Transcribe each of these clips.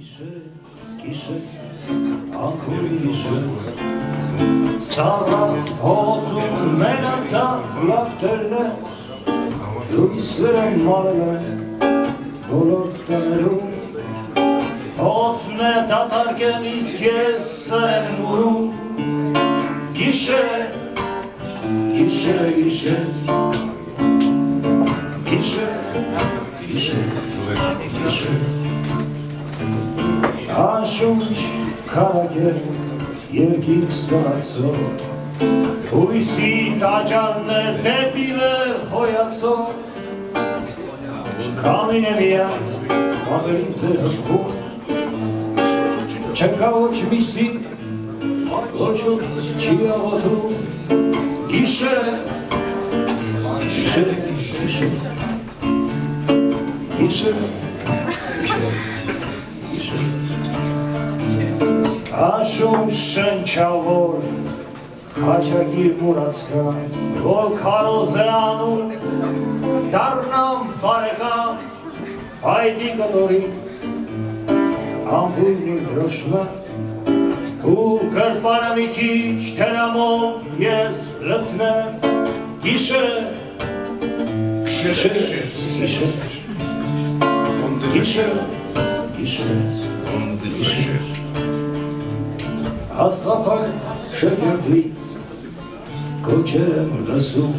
Գիշեր, անկուր գիշեր, սառած փողոցում մենացած լավ տերներ, լույսեր են մարել են բոլոր տներում, փողոցները դատարկ են, իսկ ես սեր եմ ուրում, գիշեր, գիշեր, գիշեր, գիշեր, գիշեր, գիշեր, Անշունչ քարակեր երկիկ սարացող, հույսի տաճարներ դեպի վեր խոյացող, Կամին է միան, մաղերին ձեր հպխում, չկա ոչ միսի, ոչ չի աղոթում, գիշեր, գիշեր, գիշեր, գիշեր, գիշեր, Անշուն շնչավոր, խաչագիր մուրացկան, որ քարոզ է անում, դառնամ բարեկամ, հայտի կտորին, ամպույրնի դրոշմա, ու կրպանը մի քիչ թերամով ես լցնեմ, գիշեր, գիշեր, գիշեր, գիշեր, գիշեր, գիշեր, Աստղափակ շերտից կոչեր եմ լսում,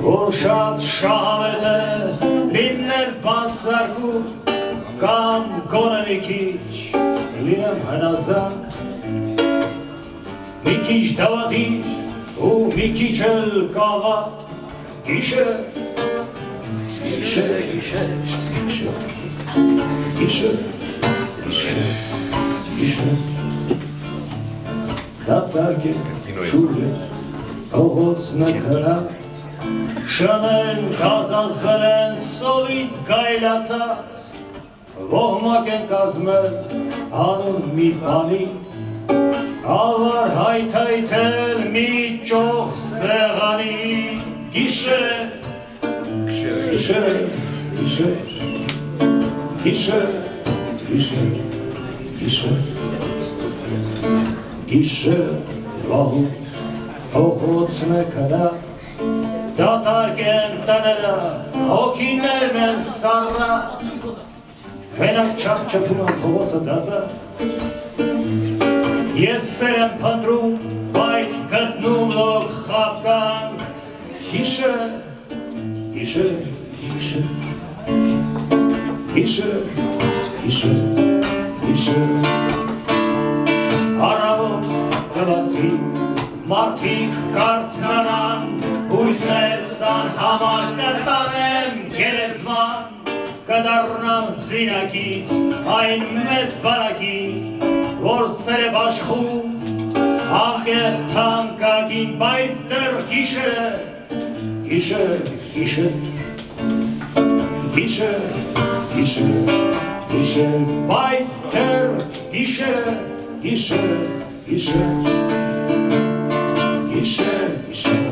որ շատ շահավետ է լինել բանսարկում, կամ գոնե մի քիչ լինեմ հնազանդ, մի քիչ դավադիր ու մի քիչ էլ կավատ, գիշեր, գիշեր, գիշեր, գիշեր, գիշեր, գիշեր, Դատարկ է շուրջ է, փողոցն է քնած, շներ գազազել են սովից գայլացած, ողմակ են կազմել անուն մի բանի, ավար հայթայթել մի ճոխ սեղանի, գիշեր, գիշեր, գիշեր, գիշեր, գիշեր, գիշեր, Գիշեր, վաղուց, փողոցն է քնած, դատարկ են տները, հոգիներն են սառած, մենակ չափչփում են փողոցը դատարկ, ես սեր եմ փնտրում, բայց գտնում լոկ խաբկանք, գիշեր, գիշեր, գիշեր, գիշեր, գիշեր, գիշեր, Առավոտ գլացի, մարդիկ կարդնանան, հույսես անհամար կտանեմ գերեզման, կդառնամ զինակից այն մեծ բանակի, որ սեր է բաշխում, անկեղծ թանկագին, բայց դեռ գիշեր, գիշեր, գիշեր, գիշեր, գիշեր, գիշեր, բայց դեռ գիշեր, Gişer, gişer, gişer, gişer.